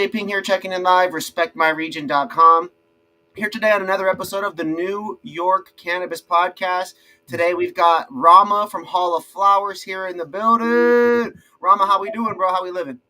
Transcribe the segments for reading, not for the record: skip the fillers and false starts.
Ping here, checking in live, respectmyregion.com. Here today on another episode of the New York Cannabis Podcast. Today we've got Rama from Hall of Flowers here in the building. Rama, how we doing, bro? How we living?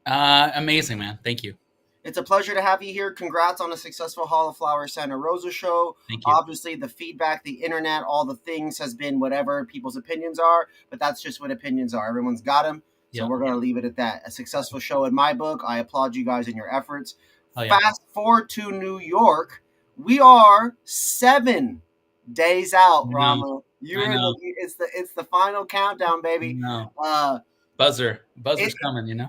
Amazing, man. Thank you. It's a pleasure to have you here. Congrats on a successful Hall of Flowers Santa Rosa show. Thank you. Obviously, the feedback, the internet, all the things has been whatever people's opinions are, but that's just what opinions are. Everyone's got them. So we're going to leave it at that. A successful show in my book. I applaud you guys in your efforts. Fast forward to New York. We are 7 days out, Rama. It's the final countdown, baby. Buzzer's coming,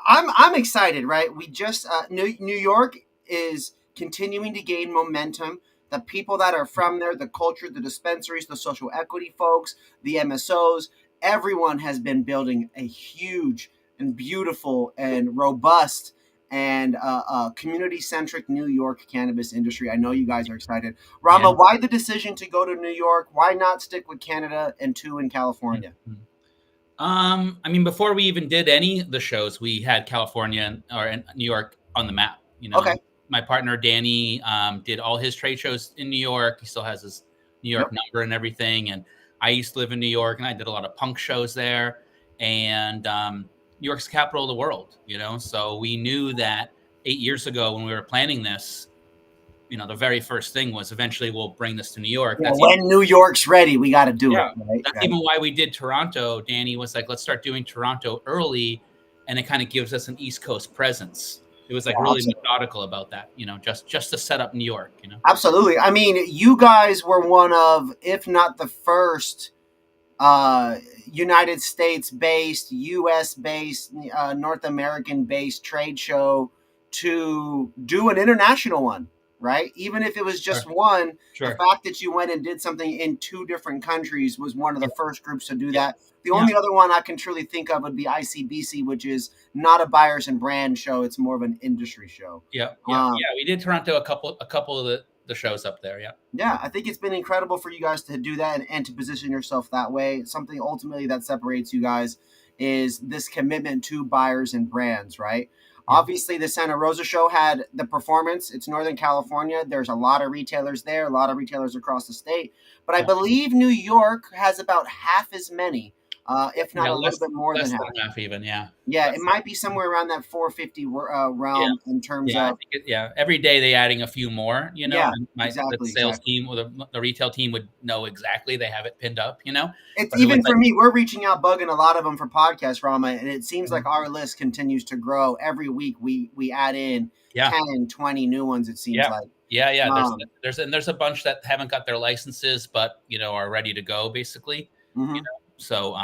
I'm excited, right? We just New York is continuing to gain momentum. The people that are from there, the culture, the dispensaries, the social equity folks, the MSOs, everyone has been building a huge and beautiful and robust and community-centric New York cannabis industry. I know you guys are excited. Rama, why the decision to go to New York? Why not stick with Canada and 2 in California? Before we even did any of the shows, we had California or New York on the map. Okay. My partner Danny did all his trade shows in New York. He still has his New York number and everything. And I used to live in New York, and I did a lot of punk shows there. And New York's the capital of the world, So we knew that 8 years ago when we were planning this, the very first thing was eventually we'll bring this to New York. Yeah, when New York's ready, we got to do it. Right? That's even why we did Toronto. Danny was like, let's start doing Toronto early, and it kind of gives us an East Coast presence. It was really methodical about that, just to set up New York, Absolutely. I mean, you guys were one of, if not the first, United States-based, U.S.-based, North American-based trade show to do an international one, right? Even if it was just one, the fact that you went and did something in 2 different countries was one of the first groups to do that. The only other one I can truly think of would be ICBC, which is not a buyers and brand show. It's more of an industry show. We did Toronto a couple of the shows up there. Yeah, I think it's been incredible for you guys to do that and to position yourself that way. Something ultimately that separates you guys is this commitment to buyers and brands, right? Obviously, the Santa Rosa show had the performance. It's Northern California. There's a lot of retailers there, a lot of retailers across the state. But I believe New York has about half as many, if not a little bit more than half. Even, Yeah, it might be somewhere around that 450 realm in terms of. Every day they're adding a few more, Exactly, the sales team or the retail team would know exactly. They have it pinned up, It's even for me, we're reaching out, bugging a lot of them for podcast, Rama, and it seems like our list continues to grow. Every week we add in 10, 20 new ones, it seems like. There's a bunch that haven't got their licenses, but, are ready to go, basically, So,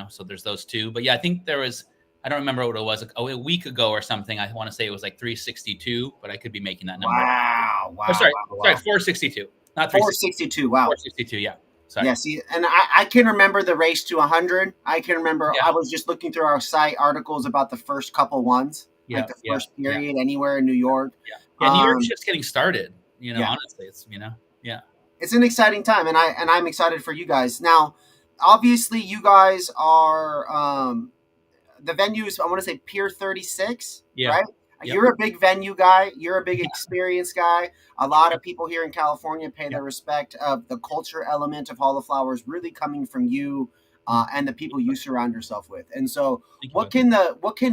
so there's those 2. But I think there was, I don't remember what it was, a week ago or something. I want to say it was like 362, but I could be making that number. Wow. Sorry, 462, not 462. Wow. 462, yeah. Sorry. Yeah, see, and I can remember the race to 100. I can remember, I was just looking through our site articles about the first couple ones, like the first period anywhere in New York. New York's just getting started, honestly, it's, It's an exciting time, and I'm excited for you guys. Now, obviously, you guys are the venues. I want to say Pier 36, right? You're a big venue guy. You're a big experience guy. A lot of people here in California pay their respect of the culture element of Hall of Flowers really coming from you and the people you surround yourself with. And so, what can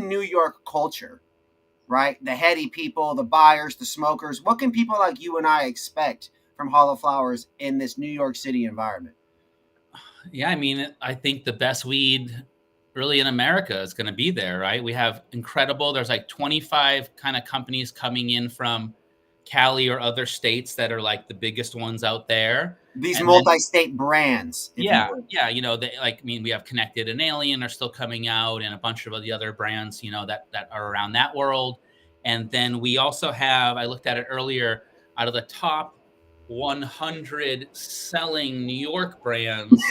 New York culture, right? The heady people, the buyers, the smokers. What can people like you and I expect from Hall of Flowers in this New York City environment? Yeah, I think the best weed really in America is going to be there, right? We have there's like 25 kind of companies coming in from Cali or other states that are like the biggest ones out there. These multi-state brands. We have Connected and Alien are still coming out, and a bunch of the other brands, that are around that world. And then we also have, I looked at it earlier, out of the top 100 selling New York brands,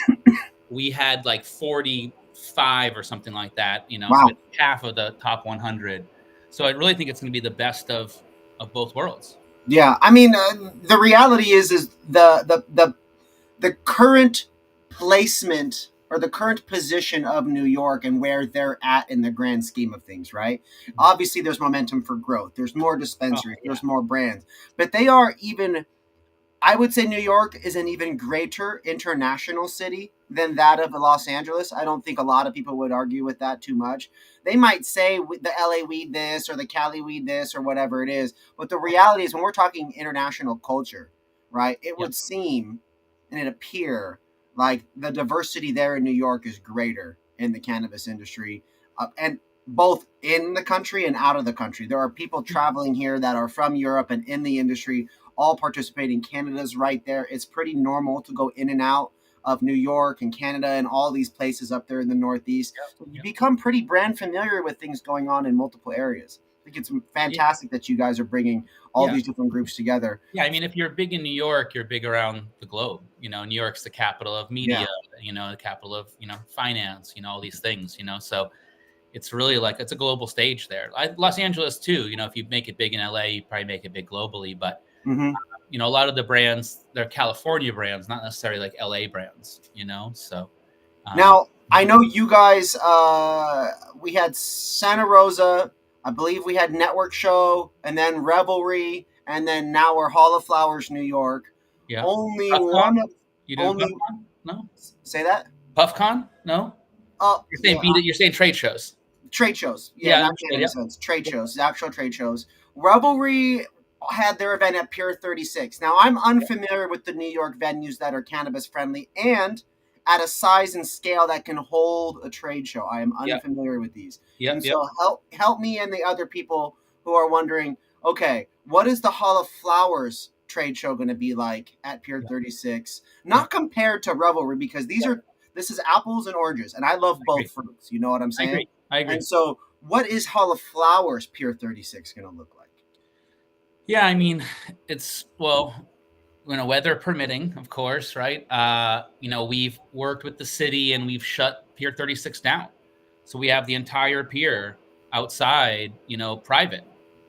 we had like 45 or something like that, Wow. So half of the top 100. So I really think it's going to be the best of both worlds. Yeah, the reality is the current placement or the current position of New York and where they're at in the grand scheme of things, right? Obviously, there's momentum for growth. There's more dispensaries. There's more brands, but they are even. I would say New York is an even greater international city than that of Los Angeles. I don't think a lot of people would argue with that too much. They might say the LA weed this or the Cali weed this or whatever it is, but the reality is when we're talking international culture, right? It would seem and it appear like the diversity there in New York is greater in the cannabis industry, and both in the country and out of the country. There are people traveling here that are from Europe and in the industry all participating. Canada's right there. It's pretty normal to go in and out of New York and Canada and all these places up there in the Northeast. So you become pretty brand familiar with things going on in multiple areas. I think it's fantastic that you guys are bringing all these different groups together. Yeah, I mean, if you're big in New York, you're big around the globe. You know, New York's the capital of media, you know, the capital of, you know, finance, you know, all these things, you know. So it's really like it's a global stage there. Los Angeles too, you know, if you make it big in LA, you probably make it big globally. But you know, a lot of the brands, they're California brands, not necessarily like LA brands, you know. So now I know you guys. We had Santa Rosa. I believe we had Network Show, and then Revelry, and then now we're Hall of Flowers, New York. Yeah. Only PuffCon? one of you doing only PuffCon? No. Say that. PuffCon? No. You're saying trade shows. Trade shows, not cannabis trade shows, actual trade shows. Revelry had their event at Pier 36. Now, I'm unfamiliar with the New York venues that are cannabis friendly and at a size and scale that can hold a trade show. I am unfamiliar with these. So help me and the other people who are wondering, okay, what is the Hall of Flowers trade show going to be like at Pier 36? Not compared to Revelry, because this is apples and oranges, and I love both fruits. You know what I'm saying? I agree. And so, what is Hall of Flowers Pier 36 going to look like? Yeah, I mean, it's, well, you know, weather permitting, of course, right? You know, we've worked with the city and we've shut Pier 36 down. So we have the entire pier outside, you know, private,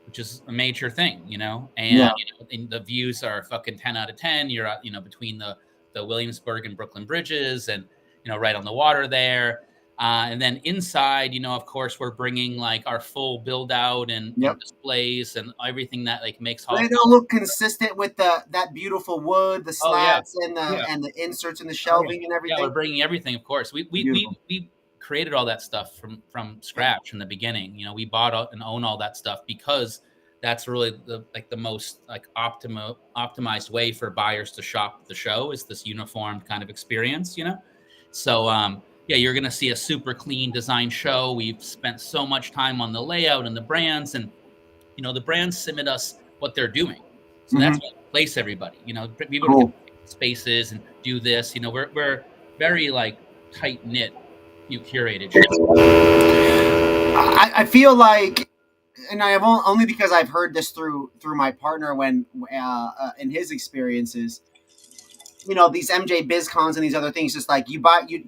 which is a major thing, you know, and, you know, and the views are fucking 10 out of 10. You're, you know, between the Williamsburg and Brooklyn bridges and, you know, right on the water there. And then inside, you know, of course, we're bringing like our full build out and displays and everything that like makes They don't look consistent with that beautiful wood, the slats and the inserts and the shelving and everything. Yeah, we're bringing everything, of course. We created all that stuff from scratch in the beginning. You know, we bought and own all that stuff because that's really the most like optimized way for buyers to shop the show is this uniformed kind of experience, you know? So, yeah, you're going to see a super clean design show. We've spent so much time on the layout and the brands, and, you know, the brands submit us what they're doing. So that's what we place everybody, you know, people can spaces and do this, you know, we're very like tight knit, curated. I feel like, and I have only because I've heard this through my partner when in his experiences, you know, these MJ BizCons and these other things, just like you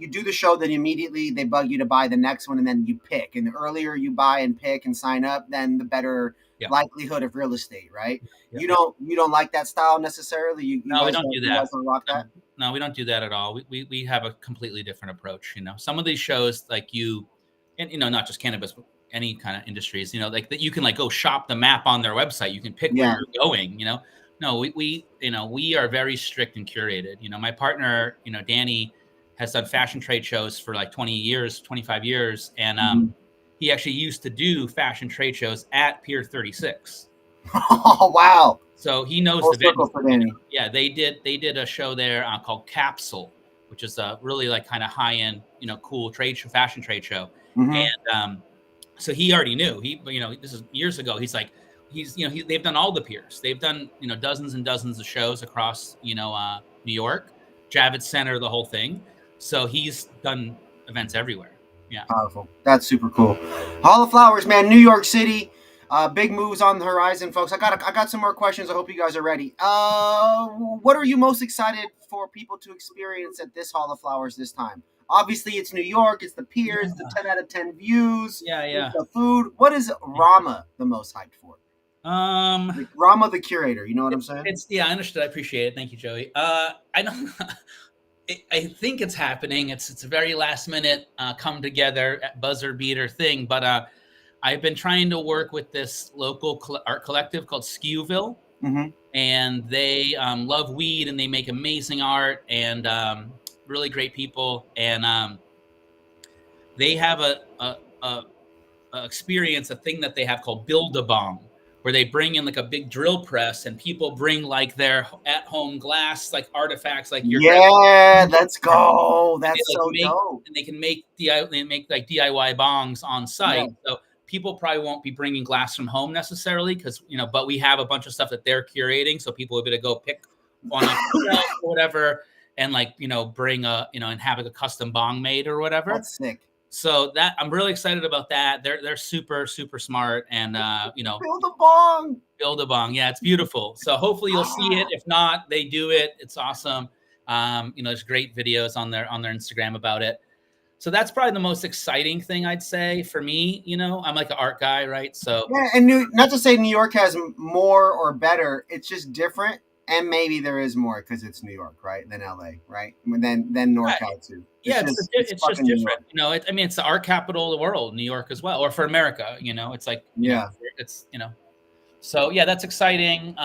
do the show, then immediately they bug you to buy the next one, and then you pick. And the earlier you buy and pick and sign up, then the better likelihood of real estate, right? You don't like that style necessarily. No, we don't do that. You guys don't rock that? No, we don't do that at all. We have a completely different approach. You know, some of these shows, like and you know, not just cannabis, but any kind of industries, you know, like that you can like go shop the map on their website. You can pick where you're going, you know. No, we you know, we are very strict and curated. You know, my partner, you know, Danny, has done fashion trade shows for like 20 years, 25 years. And he actually used to do fashion trade shows at Pier 36. Oh, wow. So he knows the venue. For Danny. Yeah, they did a show there called Capsule, which is a really like kind of high-end, you know, cool fashion trade show. And so he already knew. You know, this is years ago. He's like, you know, they've done all the piers. They've done, you know, dozens and dozens of shows across, you know, New York, Javits Center, the whole thing. So he's done events everywhere. Yeah. Powerful. That's super cool. Hall of Flowers, man. New York City. Big moves on the horizon, folks. I got some more questions. I hope you guys are ready. What are you most excited for people to experience at this Hall of Flowers this time? Obviously, it's New York. It's the piers, the 10 out of 10 views. Yeah. The food. What is Rama the most hyped for? Like Rama the curator, you know what I'm saying? I understood. I appreciate it. Thank you, Joey. I don't I think it's happening. It's a very last minute come together buzzer beater thing, but I've been trying to work with this local art collective called Skewville, and they love weed and they make amazing art and really great people. And they have a experience, a thing that they have called Build a Bong, where they bring in like a big drill press and people bring like their at home glass, like artifacts, like your Yeah, let's go. and they That's like so make dope. and they make like DIY bongs on Yeah. site. So people probably won't be bringing glass from home necessarily because but we have a bunch of stuff that they're curating, so people will be able to go pick one off the shelf or whatever, and like bring and have a custom bong made or whatever. That's sick. So that I'm really excited about that. They're super super smart and Build a bong. build a bong. Yeah, it's beautiful. So hopefully you'll see it. If not, they do it. It's awesome. There's great videos on their Instagram about it. So that's probably the most exciting thing I'd say for me. I'm like an art guy, right? So Yeah, and not to say New York has more or better. It's just different, and maybe there is more because it's New York, right? Than LA, right? Than NorCal too. It's just different. It's the art capital of the world, New York as well, or for America. It's like it's So yeah, that's exciting.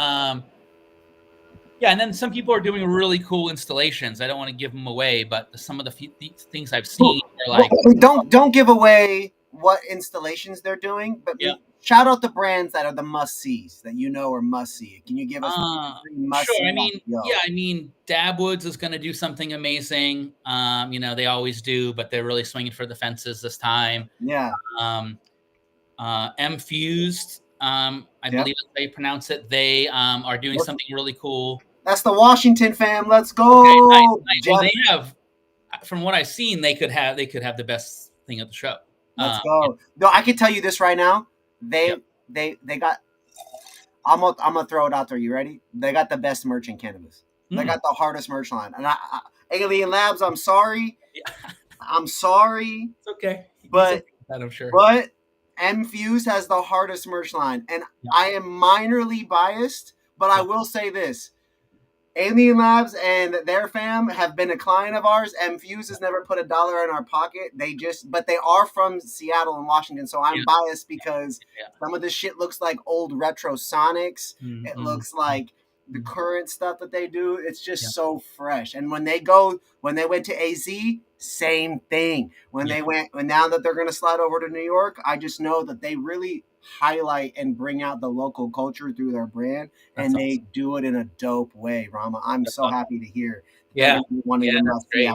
Yeah, and then some people are doing really cool installations. I don't want to give them away, but some of the things I've seen are like don't give away what installations they're doing, but shout out the brands that are the must sees that are must see. Can you give us must sure? see? Dabwoods is going to do something amazing. They always do, but they're really swinging for the fences this time. Yeah. M Fused, I believe that's how you pronounce it. They are doing something really cool. That's the Washington fam. Let's go. Okay, nice. Well, they have, from what I've seen, they could have the best thing at the show. Let's go. No, I can tell you this right now. They got. I'm gonna throw it out there. You ready? They got the best merch in cannabis. They got the hardest merch line. And Alien Labs, I'm sorry. I'm sorry. It's okay. But I'm sure. But M Fuse has the hardest merch line, and I am minorly biased, but I will say this. Alien Labs and their fam have been a client of ours. M Fuse has never put $1 in our pocket. But they are from Seattle and Washington, so I'm biased because some of this shit looks like old retro Sonics. Mm-hmm. It looks like the current stuff that they do. It's just so fresh. And when they went to AZ, same thing. Now that they're going to slide over to New York, I just know that they really highlight and bring out the local culture through their brand, and they do it in a dope way. Rama, I'm so happy to hear. That's great.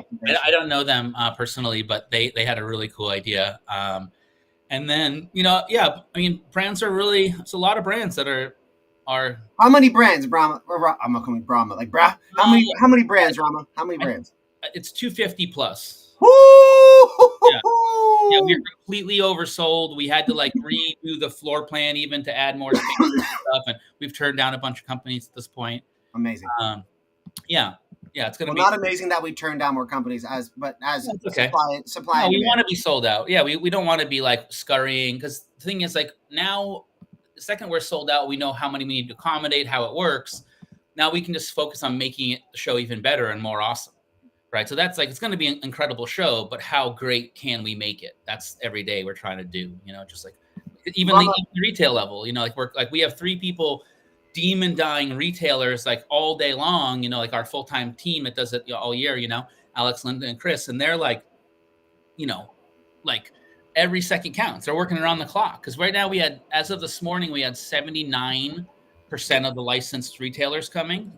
I don't know them personally, but they had a really cool idea. And then brands are really. It's a lot of brands that are. How many brands, Brahma? I'm not calling Brahma like Brah. How many brands, Rama? How many brands? It's 250 plus. Woo! Yeah, we're completely oversold. We had to redo the floor plan even to add more space and stuff, and we've turned down a bunch of companies at this point. Amazing. It's going to be not amazing that we turned down more companies but okay. Supply. No, we want to be sold out. Yeah, we don't want to be scurrying, because the thing is now the second we're sold out, we know how many we need to accommodate, how it works. Now we can just focus on making the show even better and more awesome. Right. So that's it's going to be an incredible show, but how great can we make it? That's every day we're trying to do, just even the retail level, we have 3 people demon dying retailers all day long, our full-time team that does it all year, Alex, Linda, and Chris. And they're every second counts. They're working around the clock. Because right now as of this morning, we had 79% of the licensed retailers coming.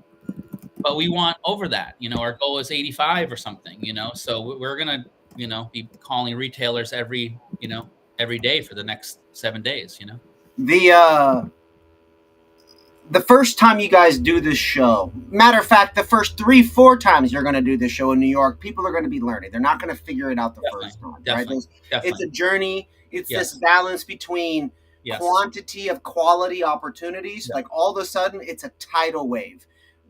But we want over that, our goal is 85 or something, so we're going to, be calling retailers every day for the next 7 days, The first time you guys do this show, matter of fact, the first 3-4 times you're going to do this show in New York, people are going to be learning. They're not going to figure it out the first time, right? It's a journey. It's this balance between quantity of quality opportunities. All of a sudden, it's a tidal wave.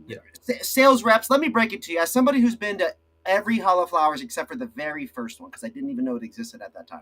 Yeah. Sales reps, let me break it to you. As somebody who's been to every Hall of Flowers except for the very first one, because I didn't even know it existed at that time.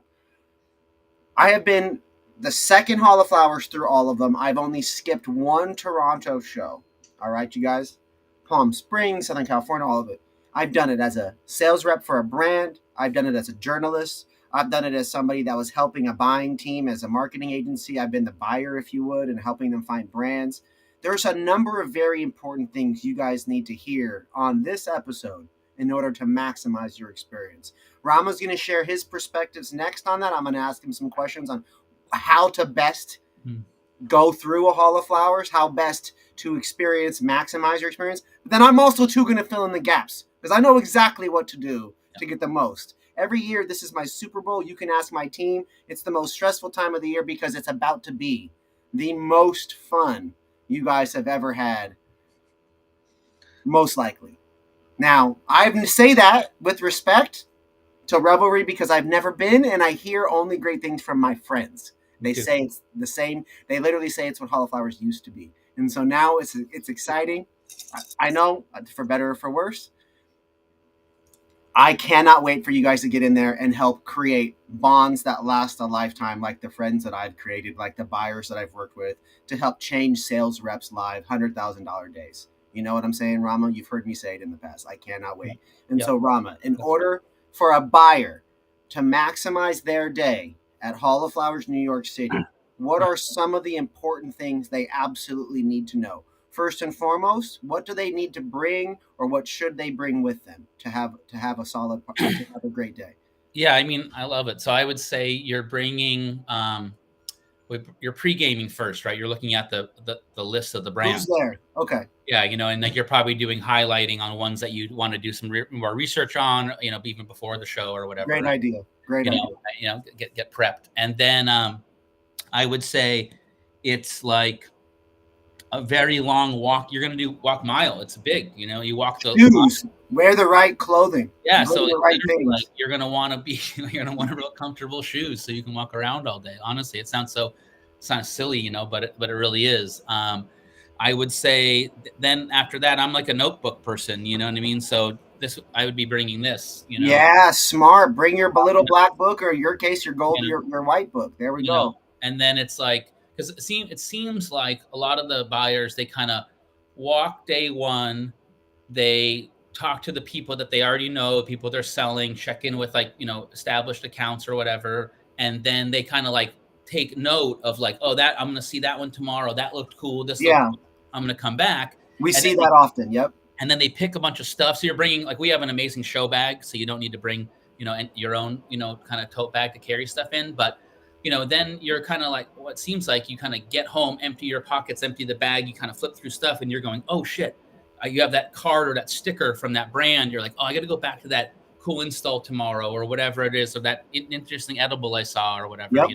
I have been the second Hall of Flowers through all of them. I've only skipped one Toronto show. All right, you guys? Palm Springs, Southern California, all of it. I've done it as a sales rep for a brand. I've done it as a journalist. I've done it as somebody that was helping a buying team as a marketing agency. I've been the buyer, if you would, and helping them find brands. There's a number of very important things you guys need to hear on this episode in order to maximize your experience. Rama's going to share his perspectives next on that. I'm going to ask him some questions on how to best go through a Hall of Flowers, how best to maximize your experience. But then I'm also too going to fill in the gaps because I know exactly what to do to get the most. Every year, this is my Super Bowl. You can ask my team. It's the most stressful time of the year because it's about to be the most fun you guys have ever had, most likely. Now, I say that with respect to Revelry because I've never been, and I hear only great things from my friends. They say it's the same. They literally say it's what Hall of Flowers used to be. And so now it's exciting. I know, for better or for worse. I cannot wait for you guys to get in there and help create bonds that last a lifetime, like the friends that I've created, like the buyers that I've worked with, to help change sales reps' live $100,000 days. You know what I'm saying, Rama? You've heard me say it in the past. I cannot wait. And so, Rama, in order for a buyer to maximize their day at Hall of Flowers, New York City, what are some of the important things they absolutely need to know? First and foremost, what do they need to bring, or what should they bring with them to have a solid, to have a great day? Yeah, I mean, I love it. So I would say you're bringing, you're pre-gaming first, right? You're looking at the list of the brands. Who's there? Okay. Yeah, and like you're probably doing highlighting on ones that you want to do some more research on, even before the show or whatever. Great idea. Great idea. Get prepped, and then I would say it's like a very long walk. You're going to walk mile. It's big, you walk the shoes, wear the right clothing. Yeah. So the right things. Like you're going to want to real comfortable shoes so you can walk around all day. Honestly, it sounds silly, but it really is. I would say then after that, I'm like a notebook person, you know what I mean? So I would be bringing this, Yeah. Smart. Bring your little black book, or in your case, your gold, your white book. There we go. And then it's like, because it seems like a lot of the buyers, they kind of walk day one, they talk to the people that they already know, people they're selling, check in with established accounts or whatever, and then they kind of like take note of like, oh, that I'm going to see that one tomorrow. That looked cool. This I'm going to come back. We see that often. Yep. And then they pick a bunch of stuff. So you're bringing, like, we have an amazing show bag, so you don't need to bring your own kind of tote bag to carry stuff in, but then you're kind of like, what seems like you kind of get home, empty your pockets, empty the bag, you kind of flip through stuff, and you're going, oh shit, you have that card or that sticker from that brand. You're like, oh, I got to go back to that cool install tomorrow or whatever it is, or that interesting edible I saw or whatever.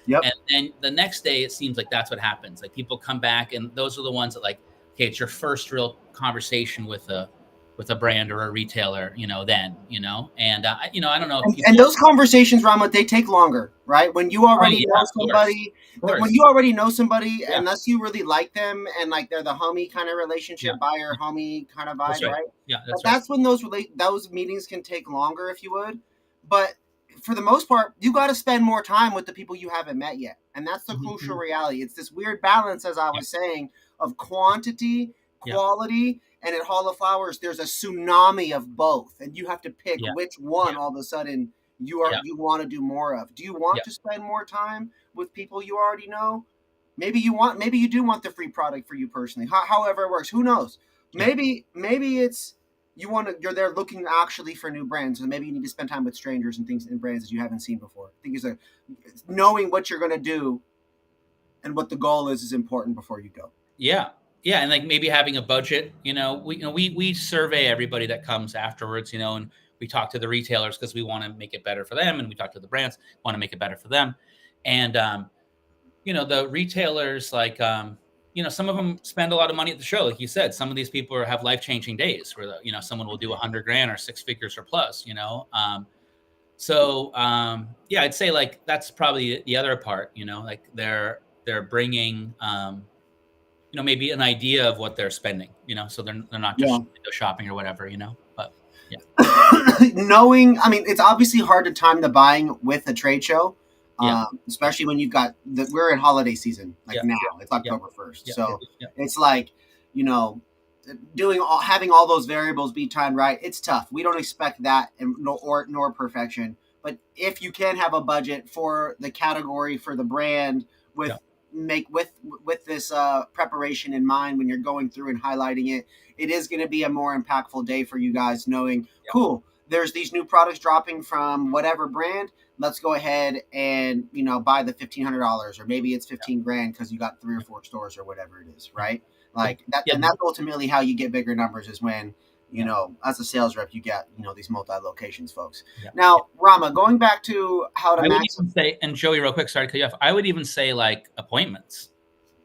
Yep. And then the next day, it seems like that's what happens. Like people come back, and those are the ones that, like, okay, it's your first real conversation with a brand or a retailer, and I don't know. And those conversations, Rama, they take longer, right? When you already know somebody, unless you really like them and like they're the homie kind of relationship, buyer homie kind of vibe, right? Yeah, that's when those meetings can take longer, if you would. But for the most part, you got to spend more time with the people you haven't met yet, and that's the crucial reality. It's this weird balance, as I was saying, of quantity, quality. And at Hall of Flowers, there's a tsunami of both, and you have to pick which one all of a sudden you want to do more of. Do you want to spend more time with people you already know? Maybe you do want the free product for you personally. However it works, who knows? Maybe it's you're there looking actually for new brands, and maybe you need to spend time with strangers and things and brands that you haven't seen before. I think it's knowing what you're going to do and what the goal is important before you go. Yeah, and like maybe having a budget, we survey everybody that comes afterwards, and we talk to the retailers because we want to make it better for them, and we talk to the brands, want to make it better for them, and the retailers, like some of them spend a lot of money at the show, like you said. Some of these people have life-changing days where someone will do $100,000 or six figures or plus, So I'd say like that's probably the other part, like they're bringing. Maybe an idea of what they're spending, so they're not just shopping or whatever, but knowing, I mean, it's obviously hard to time the buying with a trade show, especially when you've got we're in holiday season, now it's October 1st. So it's like, having all those variables be timed right, it's tough. We don't expect that, nor perfection. But if you can have a budget for the category, for the brand, with make with this preparation in mind when you're going through and highlighting it, it is going to be a more impactful day for you guys, knowing cool, there's these new products dropping from whatever brand. Let's go ahead and buy the $1,500, or maybe it's 15 grand because you got 3 or 4 stores or whatever it is, right? Like that, and that's ultimately how you get bigger numbers, is when as a sales rep, you get these multi-locations folks. Now, Rama, going back to how to I would even say, and Joey, real quick, sorry to cut you off. I would even say like appointments.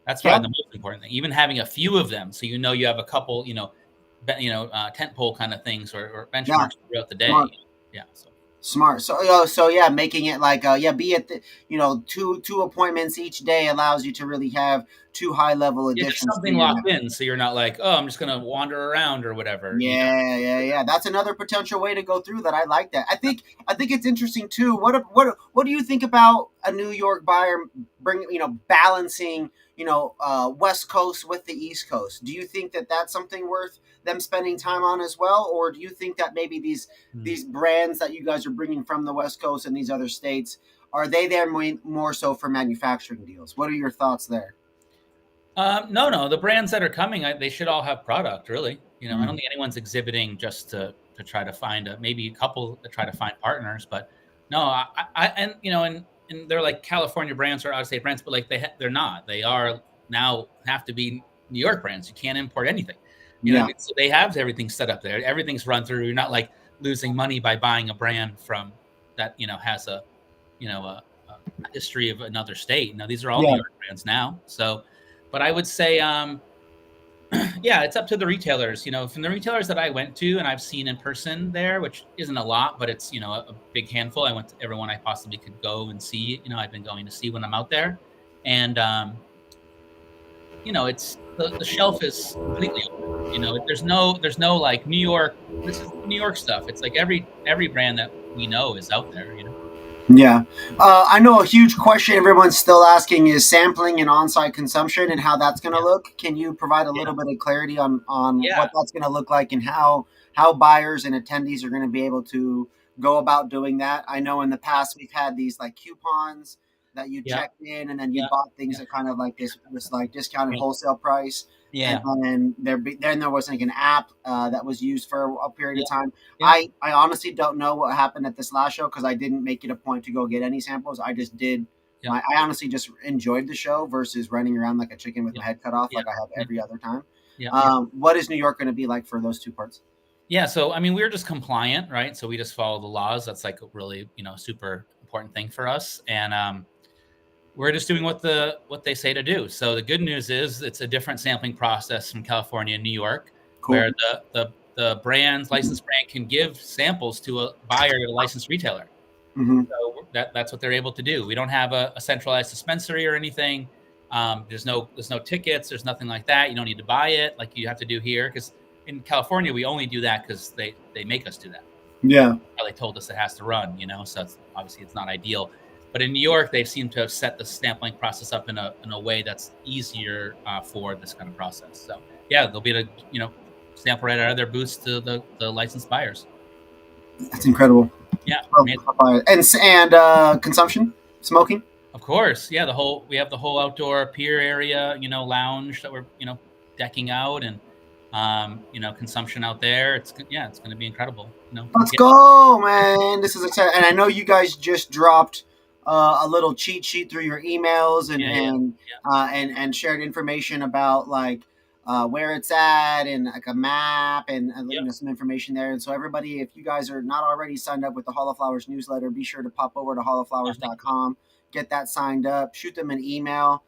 That's probably the most important thing. Even having a few of them, so you have a couple, tent pole kind of things or benchmarks throughout the day. Smart. So yeah, making it like be at the two appointments each day allows you to really have 2 high level additions. Something locked in, so you're not like, oh, I'm just gonna wander around or whatever. Yeah. That's another potential way to go through that. I like that. I think it's interesting too. What do you think about a New York buyer balancing West Coast with the East Coast? Do you think that that's something worth them spending time on as well, or do you think that maybe these brands that you guys are bringing from the West Coast and these other states, are they there more so for manufacturing deals? What are your thoughts there? No. The brands that are coming, they should all have product. Really, I don't think anyone's exhibiting just to try to find maybe a couple to try to find partners. But no, and they're like California brands or out of state brands, but like they're not. They are now have to be New York brands. You can't import anything. You know what I mean? So they have everything set up there. Everything's run through. You're not like losing money by buying a brand from that has a history of another state. Now these are all New York brands now. So, but I would say, it's up to the retailers. From the retailers that I went to and I've seen in person there, which isn't a lot, but it's a big handful. I went to everyone I possibly could go and see. I've been going to see when I'm out there, and it's the shelf is completely open. There's no like New York. This is New York stuff. It's like every brand that we know is out there. Yeah. I know a huge question everyone's still asking is sampling and on-site consumption and how that's going to look. Can you provide a little bit of clarity on what that's going to look like, and how buyers and attendees are going to be able to go about doing that? I know in the past we've had these like coupons that you checked in, and then you bought things at kind of like this like discounted wholesale price. Yeah. And then there was like an app that was used for a period of time. I honestly don't know what happened at this last show, because I didn't make it a point to go get any samples. I just did. I honestly just enjoyed the show versus running around like a chicken with my head cut off like I have every other time. What is New York going to be like for those two parts? Yeah. So, I mean, we're just compliant, right? So we just follow the laws. That's like a really, super important thing for us. And, we're just doing what they say to do. So the good news is it's a different sampling process from California and New York, where the licensed brand can give samples to a buyer at a licensed retailer. So that's what they're able to do. We don't have a centralized dispensary or anything. There's no tickets. There's nothing like that. You don't need to buy it like you have to do here, because in California we only do that because they make us do that. How they told us it has to run. So obviously it's not ideal. But in New York, they seem to have set the sampling process up in a way that's easier for this kind of process. So they'll be able to sample right out of their booths to the licensed buyers. That's incredible. Yeah, and consumption, smoking. Of course, we have the whole outdoor Pier area, lounge that we're decking out, and consumption out there. It's going to be incredible. Let's go, man! This is exciting, and I know you guys just dropped a little cheat sheet through your emails and shared information about like where it's at, and like a map and some information there. And so everybody, if you guys are not already signed up with the Hall of Flowers newsletter, be sure to pop over to halloflowers.com, get that signed up, shoot them an email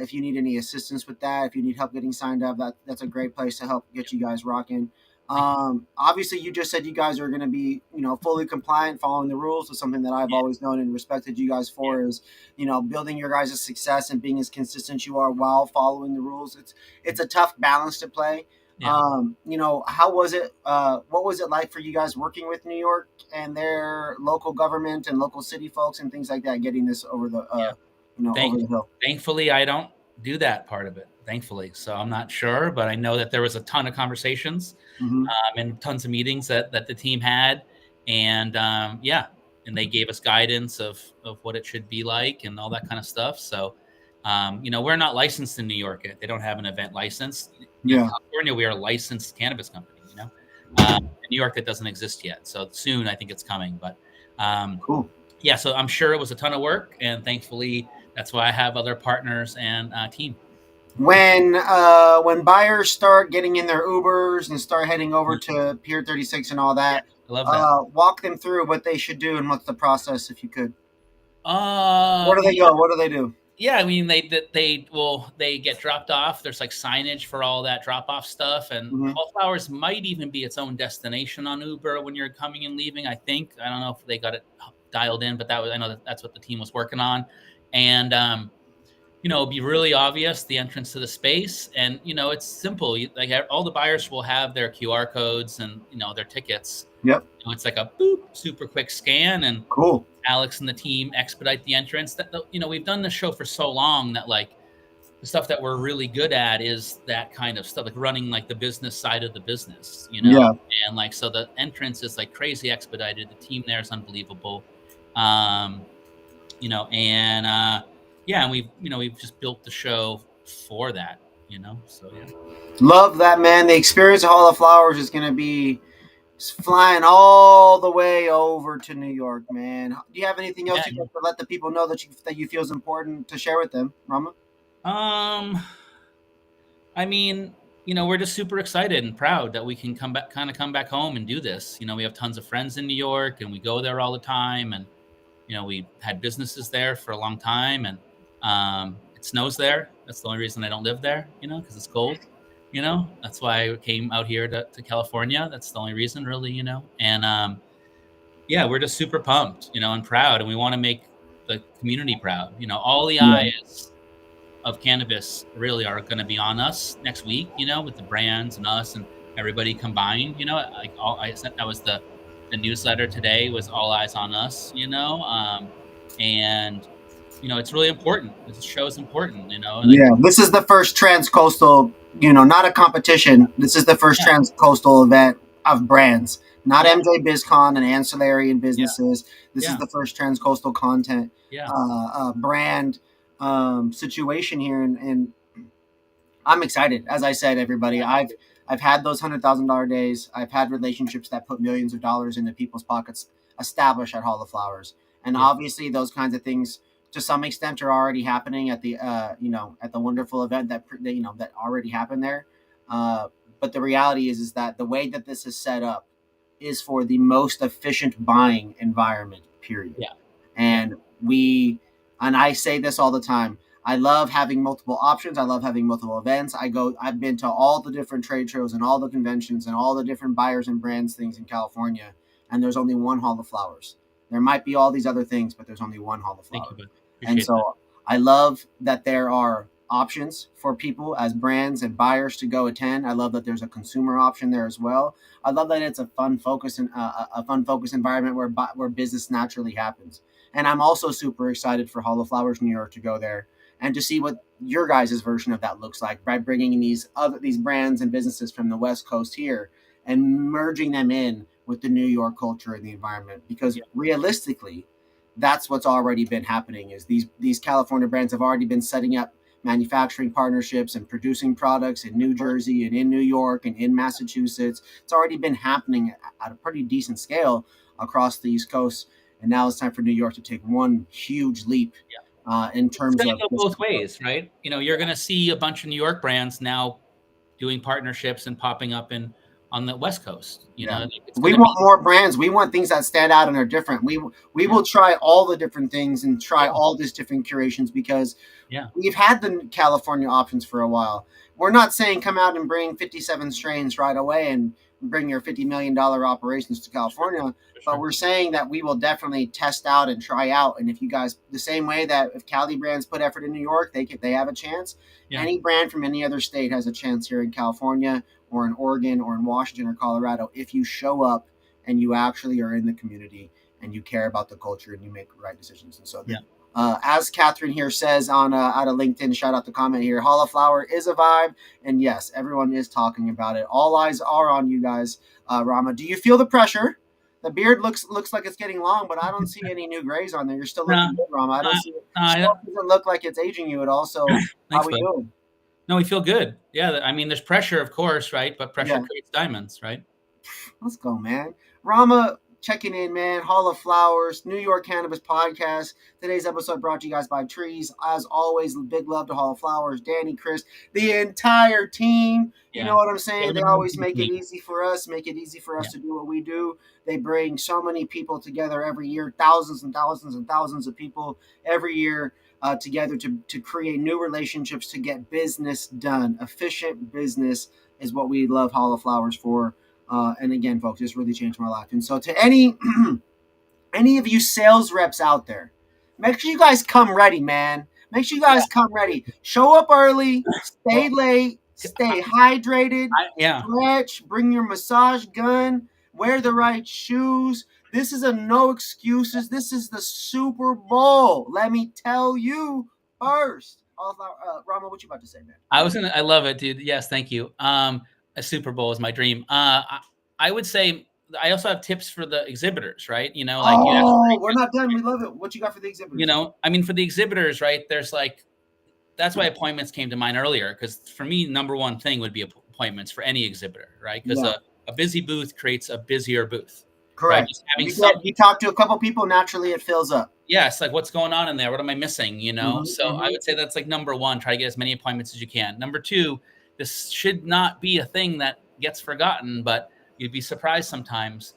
if you need any assistance with that. If you need help getting signed up, that's a great place to help get you guys rocking. Obviously you just said you guys are going to be, fully compliant, following the rules. So something that I've always known and respected you guys for is, building your guys' success and being as consistent you are while following the rules. It's a tough balance to play. How was it? What was it like for you guys working with New York and their local government and local city folks and things like that, getting this over the, over the hill? Thankfully, I don't do that part of it, thankfully. So I'm not sure, but I know that there was a ton of conversations and tons of meetings that the team had, and and they gave us guidance of what it should be like and all that kind of stuff. So, we're not licensed in New York yet. They don't have an event license. In California, we are a licensed cannabis company. In New York, that doesn't exist yet. So soon, I think it's coming. But cool. Yeah, so I'm sure it was a ton of work, and thankfully, that's why I have other partners and team. When buyers start getting in their Ubers and start heading over to Pier 36 and all that, I love that. walk them through what they should do and what's the process, if you could. Where Uh, do they go? What do they do? yeah, I mean they get dropped off. There's like signage for all that drop off stuff, and Flowers might even be its own destination on Uber when you're coming and leaving. I think I don't know if they got it dialed in, but I know that's what the team was working on, and it'll be really obvious the entrance to the space, and it's simple. Like all the buyers will have their QR codes and their tickets. Yep. It's like a boop, super quick scan, and cool. Alex and the team expedite the entrance. That we've done this show for so long that like the stuff that we're really good at is that kind of stuff, like running like the business side of the business, and like so the entrance is like crazy expedited. The team there is unbelievable, and we've just built the show for that, so yeah. Love that, man. The experience of Hall of Flowers is going to be flying all the way over to New York, man. Do you have anything else you'd like to let the people know that you feel is important to share with them, Rama? I mean, we're just super excited and proud that we can come back home and do this. We have tons of friends in New York, and we go there all the time, and we had businesses there for a long time, and it snows there. That's the only reason I don't live there, because it's cold. That's why I came out here to California. That's the only reason, really, and we're just super pumped, and proud, and we want to make the community proud. All the eyes of cannabis really are going to be on us next week, with the brands and us and everybody combined. Like I said, that was the newsletter today was all eyes on us, and it's really important. This show is important, This is the first transcoastal, not a competition. This is the first transcoastal event of brands, not MJ BizCon and ancillary and businesses. This is the first transcoastal content brand situation here, and I'm excited. As I said, everybody, I've had those $100,000 days. I've had relationships that put millions of dollars into people's pockets established at Hall of Flowers, and obviously those kinds of things to some extent are already happening at the at the wonderful event that already happened there. But the reality is that the way that this is set up is for the most efficient buying environment, period. And I say this all the time. I love having multiple options. I love having multiple events. I've been to all the different trade shows and all the conventions and all the different buyers and brands things in California, and there's only one Hall of Flowers. There might be all these other things, but there's only one Hall of Flowers. And so I love that there are options for people as brands and buyers to go attend. I love that there's a consumer option there as well. I love that it's a fun focus and a fun focus environment where business naturally happens. And I'm also super excited for Hall of Flowers New York to go there and to see what your guys' version of that looks like by bringing these brands and businesses from the West Coast here and merging them in with the New York culture and the environment. Because realistically, that's what's already been happening is these California brands have already been setting up manufacturing partnerships and producing products in New Jersey and in New York and in Massachusetts. It's already been happening at a pretty decent scale across the East Coast. And now it's time for New York to take one huge leap in terms of go both ways, right? You're going to see a bunch of New York brands now doing partnerships and popping up on the West Coast. We want more brands. We want things that stand out and are different. We will try all the different things and try all these different curations because we've had the California options for a while. We're not saying come out and bring 57 strains right away and bring your $50 million operations to California, but we're saying that we will definitely test out and try out. And if you guys, the same way that if Cali brands put effort in New York, they have a chance. Any brand from any other state has a chance here in California or in Oregon or in Washington or Colorado if you show up and you actually are in the community and you care about the culture and you make the right decisions. And so As Catherine here says on out of LinkedIn, shout out the comment here. Cauliflower is a vibe, and yes, everyone is talking about it. All eyes are on you guys. Rama, do you feel the pressure? The beard looks like it's getting long, but I don't see any new grays on there. You're still No, looking good, Rama. I don't see it. no, It doesn't look like it's aging you at all. So how thanks, we bud. doing? No, we feel good. Yeah, I mean, there's pressure, of course, right? But pressure creates diamonds, right? Let's go, man. Rama checking in, man. Hall of Flowers, New York Cannabis Podcast. Today's episode brought to you guys by Trees. As always, big love to Hall of Flowers, Danny, Chris, the entire team. You know what I'm saying? They always make it easy for us, to do what we do. They bring so many people together every year, thousands and thousands and thousands of people every year together to create new relationships, to get business done. Efficient business is what we love Hall of Flowers for. And again, folks, this really changed my life. And so to any of you sales reps out there, make sure you guys come ready, man. Make sure you guys come ready. Show up early, stay late, stay hydrated, stretch, bring your massage gun, wear the right shoes. This is a no excuses. This is the Super Bowl. Let me tell you first. Rama, what you about to say, man? I love it, dude. Yes, thank you. A Super Bowl is my dream. I would say I also have tips for the exhibitors, right? You know, like we're not done. We love it. What you got for the exhibitors? You know, I mean, for the exhibitors, right? There's that's why appointments came to mind earlier. Because for me, number one thing would be appointments for any exhibitor, right? Because a busy booth creates a busier booth. Correct. Right? You talk to a couple people, naturally it fills up. Yes, like what's going on in there? What am I missing? You know, I would say that's like number one. Try to get as many appointments as you can. Number two, this should not be a thing that gets forgotten, but you'd be surprised sometimes.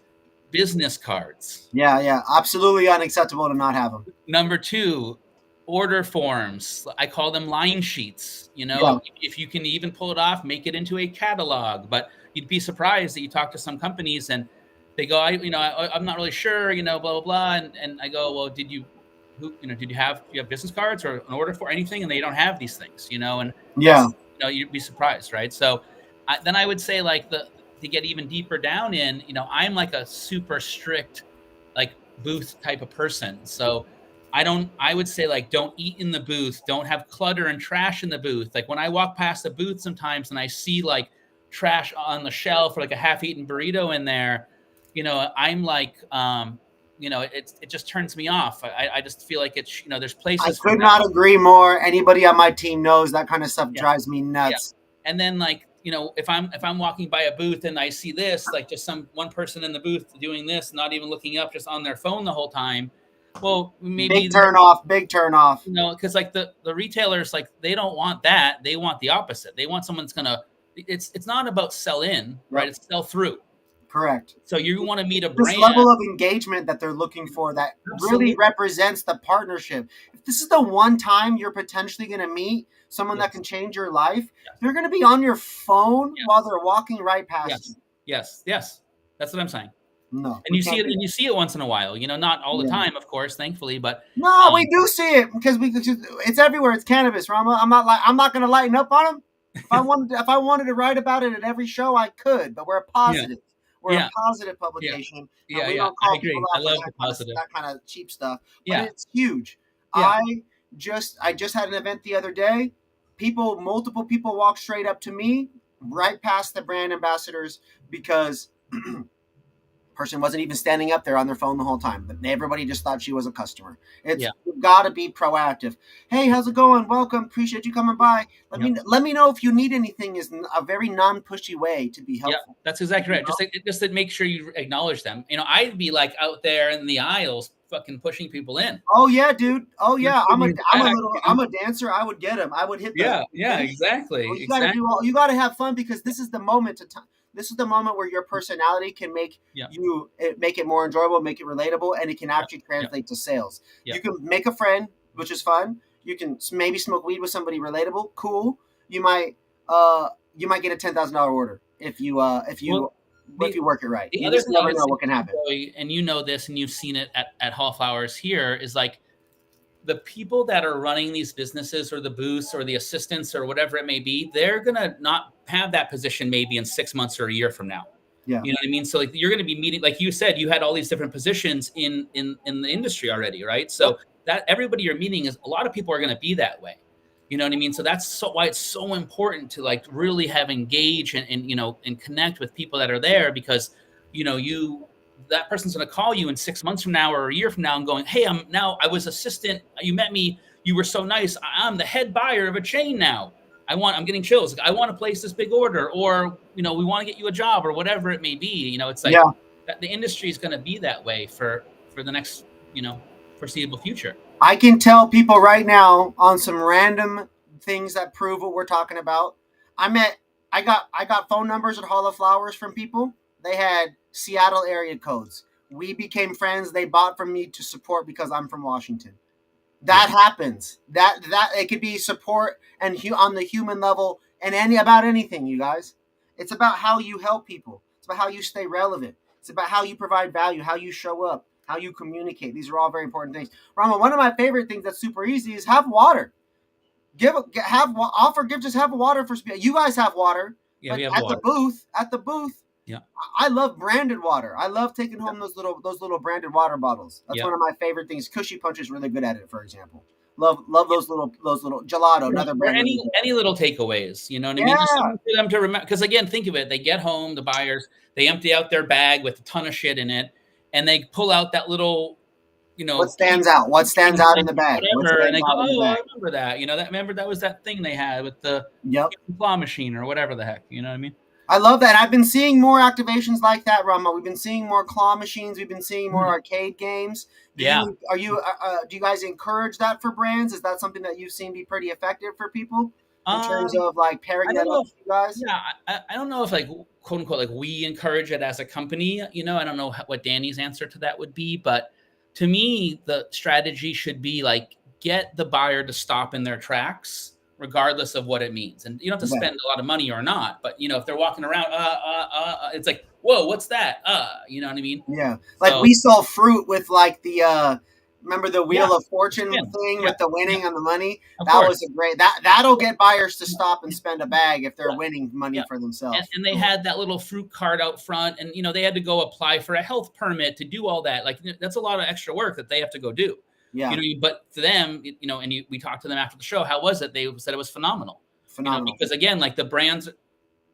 Business cards. Yeah, absolutely unacceptable to not have them. Number two, order forms. I call them line sheets. You know, if you can even pull it off, make it into a catalog. But you'd be surprised that you talk to some companies and they go, I'm not really sure, blah, blah, blah. And I go, well, did you have business cards or an order for anything? And they don't have these things, and you'd be surprised. Right. So then I would say to get even deeper down in, I'm like a super strict, like booth type of person. So I would say don't eat in the booth. Don't have clutter and trash in the booth. Like when I walk past the booth sometimes and I see trash on the shelf or a half-eaten burrito in there, I'm it just turns me off. I just feel like it's, there's places. I could not agree more. Anybody on my team knows that kind of stuff drives me nuts. Yeah. And then if I'm walking by a booth and I see this, just one person in the booth doing this, not even looking up, just on their phone the whole time. Well, maybe big turn off. Because the retailers, they don't want that. They want the opposite. They want someone that's gonna. It's not about sell in, right? It's sell through. Correct. So you want to meet a brand. This level of engagement that they're looking for that really represents the partnership. If this is the one time you're potentially going to meet someone that can change your life, they're going to be on your phone while they're walking right past you. Yes. That's what I'm saying. No. And you see it once in a while, not all the time, of course, thankfully, but no, we do see it because it's everywhere. It's cannabis, Rama. I'm not going to lighten up on them. If I wanted to write about it at every show, I could, but we're a positive. Yeah. We're a positive publication. Yeah, we don't call I agree. I love the positive. That kind of cheap stuff. Yeah. But it's huge. Yeah. I just had an event the other day. Multiple people walked straight up to me, right past the brand ambassadors, because person wasn't even standing up there on their phone the whole time. But everybody just thought she was a customer. You've got to be proactive. Hey, how's it going? Welcome. Appreciate you coming by. Let me know if you need anything. Is a very non-pushy way to be helpful. Yeah, that's exactly right. Just to make sure you acknowledge them. I'd be out there in the aisles, fucking pushing people in. Oh yeah, dude. Oh yeah. I'm a dancer. I would get them. I would hit them. Yeah, exactly. Well, you got to have fun because this is the moment to time. This is the moment where your personality can make make it more enjoyable, make it relatable, and it can actually translate to sales. Yeah. You can make a friend, which is fun. You can maybe smoke weed with somebody relatable, cool. You might get a $10,000 order if you work it right. You just never know what can happen. And you know this, and you've seen it at Hall Flowers here, is the people that are running these businesses or the booths or the assistants or whatever it may be, they're going to not have that position maybe in 6 months or a year from now. Yeah. You know what I mean? So you're going to be meeting, like you said, you had all these different positions in the industry already, right? So that everybody you're meeting is, a lot of people are going to be that way. You know what I mean? So that's why it's so important to like really have engage and, you know, and connect with people that are there, because, you know, that person's going to call you in 6 months from now or a year from now and going, hey, I was assistant. You met me. You were so nice. I'm the head buyer of a chain now. I'm getting chills. I want to place this big order, or, you know, we want to get you a job, or whatever it may be. You know, it's like that the industry is going to be that way for the next, you know, foreseeable future. I can tell people right now on some random things that prove what we're talking about. I got phone numbers at Hall of Flowers from people. They had Seattle area codes. We became friends. They bought from me to support because I'm from Washington. That happens. That it could be support and on the human level and about anything, you guys. It's about how you help people. It's about how you stay relevant. It's about how you provide value, how you show up, how you communicate. These are all very important things. Rama, one of my favorite things that's super easy is have water. Just have water for speed. You guys have water. Yeah, we have at water. At the booth. Yeah. I love branded water. I love taking home those little branded water bottles. That's one of my favorite things. Cushy Punch is really good at it, for example. Love those little gelato. Another brand. Any little takeaways, you know what I mean? Just something for them to remember. Because again, think of it. They get home, the buyers, they empty out their bag with a ton of shit in it, and they pull out that little, you know, what stands out in the bag, whatever, and they go, oh, I remember that. You know, that was that thing they had with the claw machine or whatever the heck. You know what I mean? I love that. I've been seeing more activations like that, Rama. We've been seeing more claw machines. We've been seeing more arcade games. Do you guys encourage that for brands? Is that something that you've seen be pretty effective for people in terms of like pairing that up with you guys? Yeah, I don't know if like quote unquote like we encourage it as a company. You know, I don't know what Danny's answer to that would be, but to me, the strategy should be like get the buyer to stop in their tracks, regardless of what it means. And you don't have to spend a lot of money or not, but you know, if they're walking around, it's like, whoa, what's that? You know what I mean? Yeah. Like we saw fruit with like the, remember the Wheel of Fortune thing with the winning on the money? That was a great, that'll get buyers to stop and spend a bag if they're winning money for themselves. And they had that little fruit cart out front, and, you know, they had to go apply for a health permit to do all that. Like, that's a lot of extra work that they have to go do. Yeah. You know, but to them, you know, and we talked to them after the show, how was it? They said it was phenomenal. You know, because again, like the brands,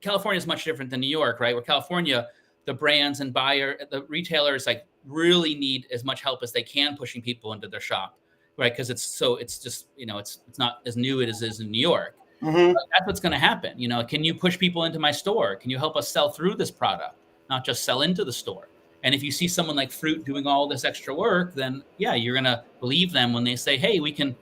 California is much different than New York, right? Where California, the brands and the retailers like really need as much help as they can pushing people into their shop, right? Because it's just, you know, it's not as new as it is in New York. Mm-hmm. That's what's going to happen. You know, can you push people into my store? Can you help us sell through this product, not just sell into the store? And if you see someone like Fruit doing all this extra work, then yeah, you're going to believe them when they say, hey, we can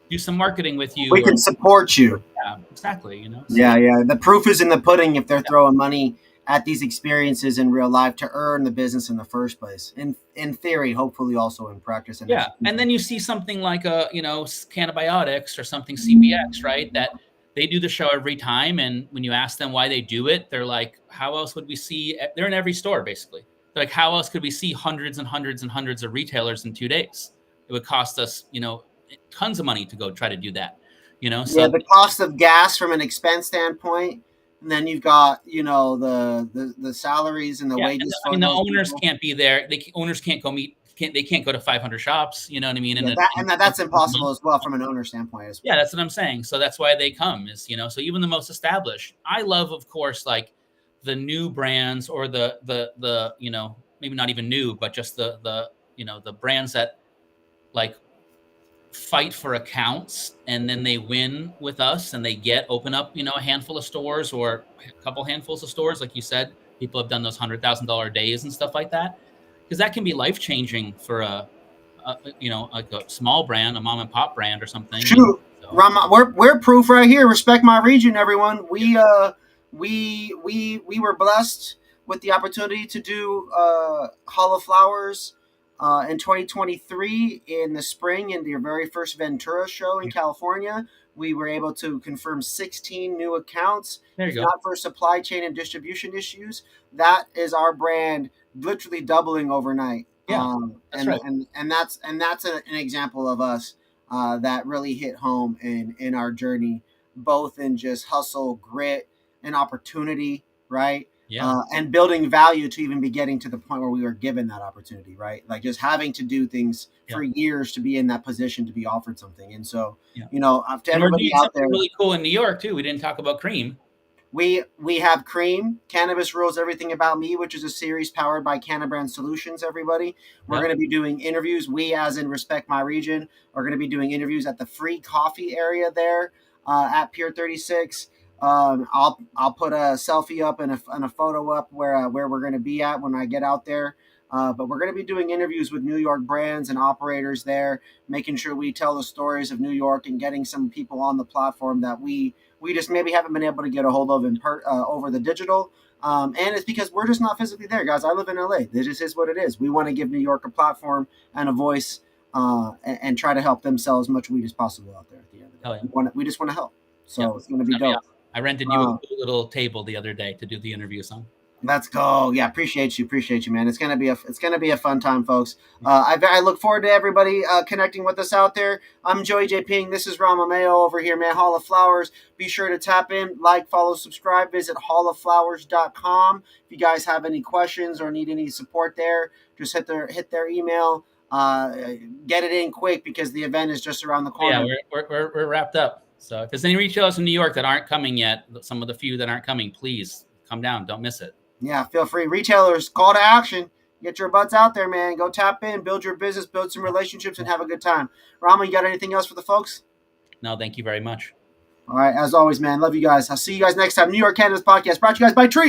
do some marketing with you. We can support you. Yeah, exactly. You know? So, yeah. The proof is in the pudding if they're throwing money at these experiences in real life to earn the business in the first place. In theory, hopefully also in practice. And and then you see something like Cannabiotics or something CBX, right? That they do the show every time. And when you ask them why they do it, they're like, how else would we see? They're in every store, basically. Like, how else could we see hundreds and hundreds and hundreds of retailers in 2 days? It would cost us, you know, tons of money to go try to do that, you know? So the cost of gas from an expense standpoint, and then you've got, you know, the salaries and the wages. I mean, the owners can't be there. Owners can't go they can't go to 500 shops, you know what I mean? And that's impossible as well from an owner standpoint as well. Yeah, that's what I'm saying. So that's why they come is, you know, so even the most established, I love, of course, like, the new brands or the you know, maybe not even new, but just the you know, the brands that like fight for accounts and then they win with us and they open up, you know, a handful of stores or a couple handfuls of stores. Like you said, people have done those $100,000 days and stuff like that, because that can be life-changing for a you know, like a small brand, a mom and pop brand or something. Shoot, you know, so. Rama, we're proof right here. Respect my region, everyone. We were blessed with the opportunity to do Hall of Flowers in 2023 in the spring in their very first Ventura show in California. We were able to confirm 16 new accounts. There you go. Not for supply chain and distribution issues. That is our brand literally doubling overnight. Yeah, that's right. And that's an example of us that really hit home in our journey, both in just hustle, grit, and opportunity, right? and building value to even be getting to the point where we were given that opportunity, right? Like just having to do things for years to be in that position to be offered something. And so, you know, to everybody out there, really cool in New York too. We didn't talk about Cream. We have Cream, Cannabis Rules Everything About Me, which is a series powered by Cannabrand Solutions, everybody. We're going to be doing interviews. We, as in Respect My Region, are going to be doing interviews at the free coffee area there at Pier 36. I'll put a selfie up and a photo up where we're going to be at when I get out there. But we're going to be doing interviews with New York brands and operators there, making sure we tell the stories of New York and getting some people on the platform that we just maybe haven't been able to get a hold of over the digital. And it's because we're just not physically there, guys. I live in LA. This just is what it is. We want to give New York a platform and a voice and try to help them sell as much weed as possible out there at the end of the day. We just want to help. So it's going to be dope. Awesome. I rented you a cool little table the other day to do the interviews on. Let's go. Yeah, appreciate you, man. It's gonna be a fun time, folks. I look forward to everybody connecting with us out there. I'm Joey J. Ping. This is Rama Mayo over here, man. Hall of Flowers. Be sure to tap in, like, follow, subscribe. Visit hallofflowers.com. If you guys have any questions or need any support there, just hit their email. Get it in quick because the event is just around the corner. Yeah, we're wrapped up. So if there's any retailers in New York that aren't coming yet, some of the few that aren't coming, please come down. Don't miss it. Yeah, feel free. Retailers, call to action. Get your butts out there, man. Go tap in, build your business, build some relationships, and have a good time. Rama, you got anything else for the folks? No, thank you very much. All right, as always, man. Love you guys. I'll see you guys next time. New York Cannabis Podcast brought to you guys by Tree.